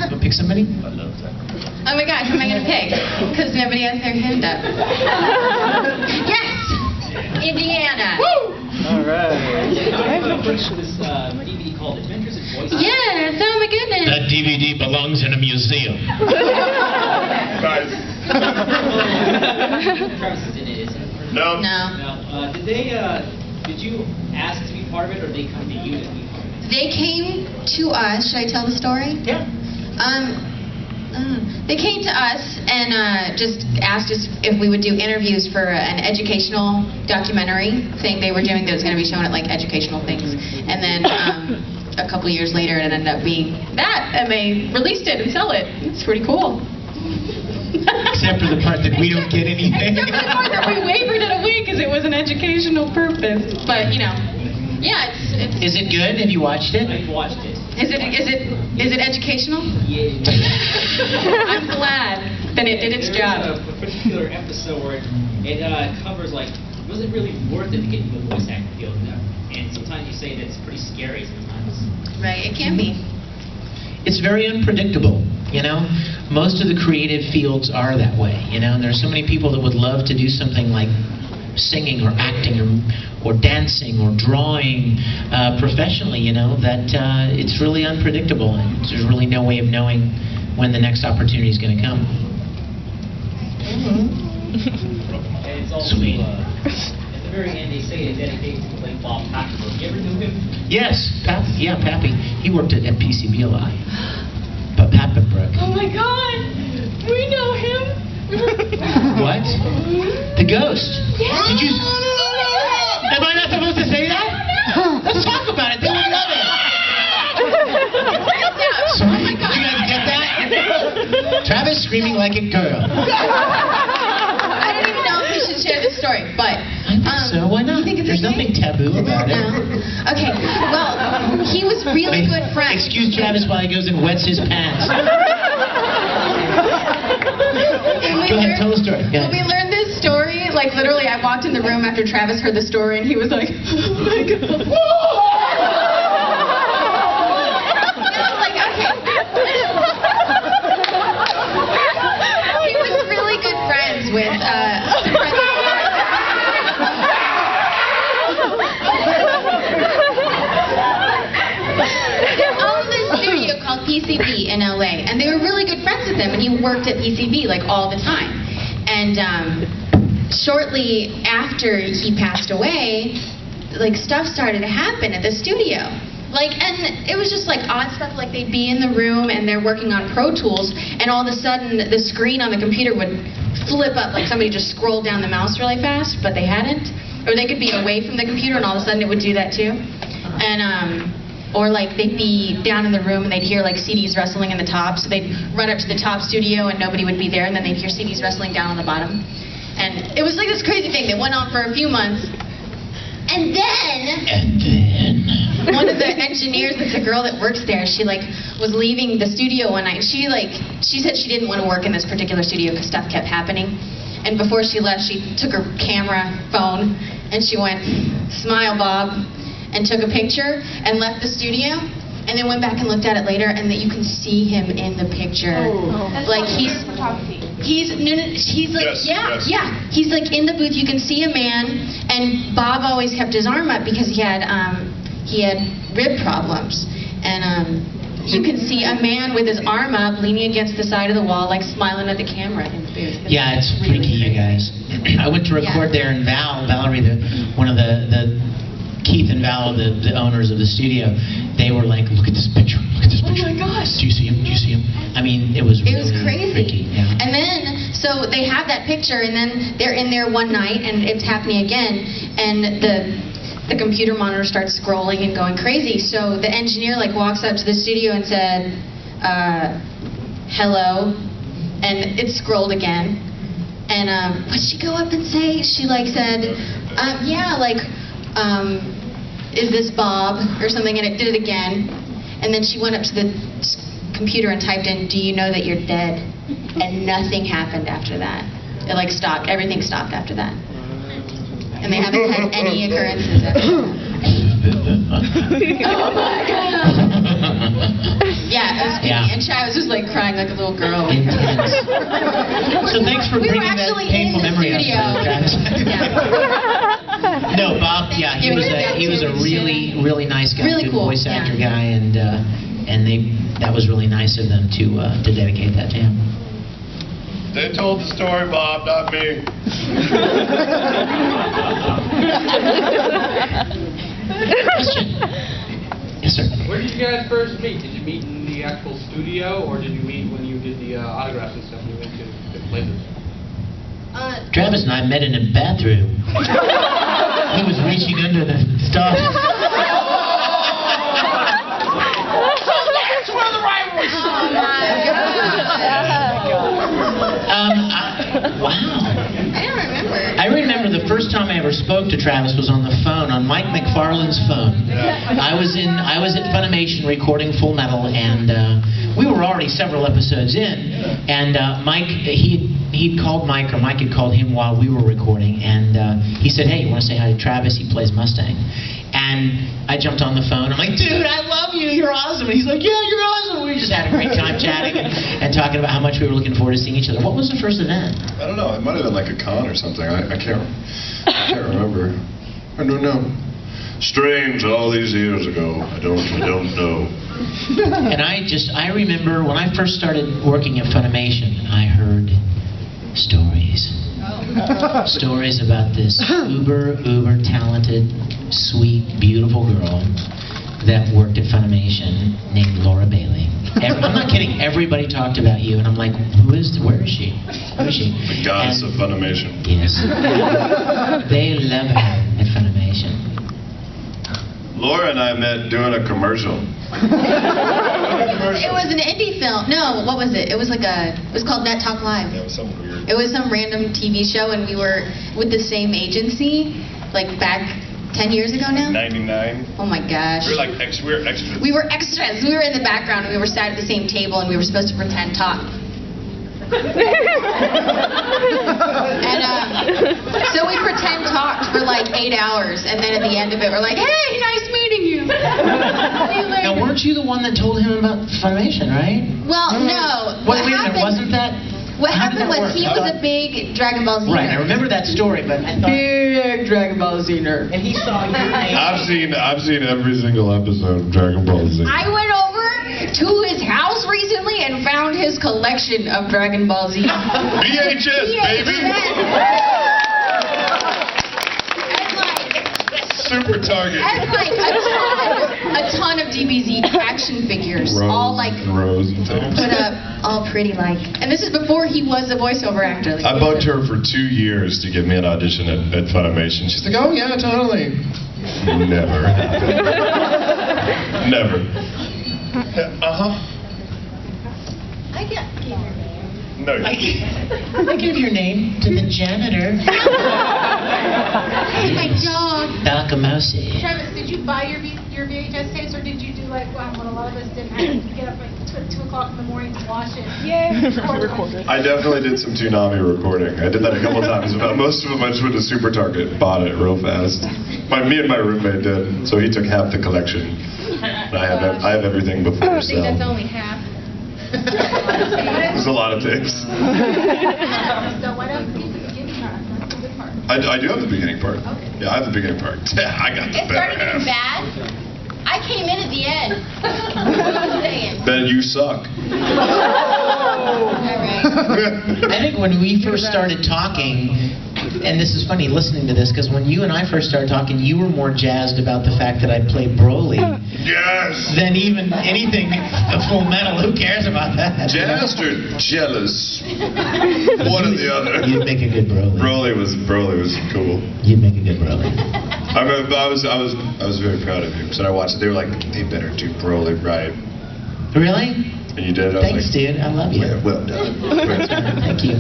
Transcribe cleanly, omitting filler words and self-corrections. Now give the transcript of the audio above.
Go pick somebody? I love that. Oh my gosh, who am I going to pick? Because nobody has their hand up. Yes! Indiana. Woo! All right. I have no question. This DVD called Adventures in Voice. Yes, oh my goodness. That DVD belongs in a museum. Nice. Travis is in it, isn't it? No. No. Now, did you ask to be part of it, or did they come to you to be part of it? They came to us. Should I tell the story? Yeah. They came to us and just asked us if we would do interviews for an educational documentary thing they were doing that was going to be shown at like educational things. And then a couple years later it ended up being that, and they released it and sell it. It's pretty cool. Except for the part that we don't get anything. Except for the part that we wavered it away because it was an educational purpose. But, you know, yeah, it's... Is it good? Have you watched it? I've watched it. Is it educational? Yeah. I'm glad that it did its job. There's a particular episode where it covers, like, was it really worth it to get into the voice acting field? And sometimes you say that it's pretty scary sometimes. Right, it can be. It's very unpredictable, you know? Most of the creative fields are that way, you know? And there are so many people that would love to do something like singing or acting or dancing or drawing professionally, you know, that it's really unpredictable, and there's really no way of knowing when the next opportunity is going to come. And it's also, Sweet. at the very end, they say it dedicated to like Bob Packer. You ever knew him? Yes, Pappy. He worked at PCB a lot. But Pappenbrook. Oh my God! We know him! What? The ghost. Yeah. Did you... Am I not supposed to say that? Let's talk about it. They would love it. Oh my God. You guys get that? Travis screaming like a girl. I don't even know if we should share this story, but... I think so. Why not? You think it's There's okay? nothing taboo about it. No. Okay, well, he was really good friends. Excuse Travis while he goes and wets his pants. Go ahead, tell the story. When we learned this story, like literally I walked in the room after Travis heard the story and he was like, oh my God. Like, okay. He was really good friends with they owned this studio called PCB in LA, and they were really good friends with him, and he worked at PCB like all the time. And shortly after he passed away, like stuff started to happen at the studio. Like, and it was just like odd stuff, like they'd be in the room and they're working on Pro Tools, and all of a sudden the screen on the computer would flip up, like somebody just scrolled down the mouse really fast, but they hadn't. Or they could be away from the computer and all of a sudden it would do that too. And or like they'd be down in the room and they'd hear like CDs rustling in the top, so they'd run up to the top studio and nobody would be there, and then they'd hear CDs rustling down on the bottom. And it was like this crazy thing that went on for a few months. And then one of the engineers, that's a girl that works there, she like was leaving the studio one night. She said she didn't want to work in this particular studio because stuff kept happening. And before she left, she took her camera phone and she went, "Smile, Bob," and took a picture and left the studio. And then went back and looked at it later, and that you can see him in the picture. Oh. Like he's like, yes. He's like in the booth. You can see a man, and Bob always kept his arm up because he had rib problems, and you can see a man with his arm up, leaning against the side of the wall, like smiling at the camera in the booth. Yeah, it's freaky, you guys. I went to record there, and Valerie, one of the Keith and Val, the owners of the studio, they were like, "Look at this picture! Look at this picture! Oh my gosh! Do you see him? Do you see him?" I mean, it was really crazy. Freaky. Yeah. And then, so they have that picture, and then they're in there one night, and it's happening again, and the computer monitor starts scrolling and going crazy. So the engineer like walks up to the studio and said, "Hello," and it scrolled again. And what'd she go up and say? She like said, "Yeah, like." Is this Bob?" or something, and it did it again. And then she went up to the computer and typed in, "Do you know that you're dead?" And nothing happened after that. It like stopped. Everything stopped after that. And they haven't had any occurrences after that. Oh my God! Yeah, it was creepy. Yeah. And Chai was just like crying like a little girl. Intense. So thanks for We were bringing that actually painful in the memory up, studio. Travis. Yeah. No, Bob. Yeah, he was a really nice guy, Really good cool, voice actor yeah. guy, and that was really nice of them to dedicate that to him. They told the story, Bob, not me. Question. Yes, sir. Where did you guys first meet? Did you meet in the actual studio, or did you meet when you did the autographs and stuff and you went to different places? Travis and I met in a bathroom. He was reaching under the stuff. That's where the rivalry Wow. I don't remember. I remember the first time I ever spoke to Travis was on the phone, on Mike McFarlane's phone. I was at Funimation recording Full Metal, and we were already several episodes in, and Mike, he'd called Mike, or Mike had called him while we were recording, and he said, "Hey, you want to say hi to Travis? He plays Mustang." And I jumped on the phone. I'm like, "Dude, I love you. You're awesome." And he's like, "Yeah, you're awesome." We just had a great time chatting and talking about how much we were looking forward to seeing each other. What was the first event? I don't know. It might have been like a con or something. I can't remember. I don't know. Strange. All these years ago. I don't know. And I remember when I first started working at Funimation, I heard stories. Stories about this uber talented, sweet, beautiful girl that worked at Funimation named Laura Bailey. I'm not kidding. Everybody talked about you, and I'm like, where is she? Who is she? The goddess of Funimation. Yes. They love her at Funimation. Laura and I met doing a commercial. It was an indie film. No, what was it? It was called Net Talk Live. Yeah, it was something weird. It was some random TV show, and we were with the same agency, like back 10 years ago now. 99. Oh my gosh. We were like extras. We were extras. We were in the background, and we were sat at the same table, and we were supposed to pretend talk. And so we pretend talked for like 8 hours, and then at the end of it, we're like, "Hey, nice meeting you." See you later. Now, weren't you the one that told him about Funimation, right? Well, no. Wait a minute, wasn't that? What how did happened that was work? he was a big Dragon Ball Z Right, nerd. I remember that story, but I thought... Big Dragon Ball Z nerd. And he saw your name. I've seen every single episode of Dragon Ball Z. I went over to his house recently and found his collection of Dragon Ball Z. VHS, baby. Super Target. And like a ton of DBZ action figures, all like Rose and things. put up, all pretty like. And this is before he was a voiceover actor. Like, I bugged her for 2 years to give me an audition at Funimation. She's like, "Oh yeah, totally." Never happened. Never. I gave your name. No. I gave your name to the janitor. My dog. Bakamosi. Travis, did you buy your VHS tapes, or did you do like what a lot of us did, have to get up like 2 o'clock in the morning to watch it? Yeah, record it. I definitely did some Toonami recording. I did that a couple times. But most of them I just went to Super Target, bought it real fast. Me and my roommate did, so he took half the collection. I have everything before I think that's sale. only half. There's a lot of tapes. So why don't you do the beginning part? That's the good part. I do have the beginning part. Okay. Yeah, I have the beginning part. Yeah, I got the It better started getting half. bad. I came in at the end. I'm saying. Ben, you suck. All right. I think when we first started talking, and this is funny listening to this, because when you and I first started talking, you were more jazzed about the fact that I played Broly Yes. than even anything of Full Metal. Who cares about that? Jazzed or jealous? One or the other. You'd make a good Broly. Broly was cool. You'd make a good Broly. I remember I was very proud of you because I watched it. They were like, they better do Broly right, Really? and you did. I was Thanks, like, dude. I love you. well done. Thank you.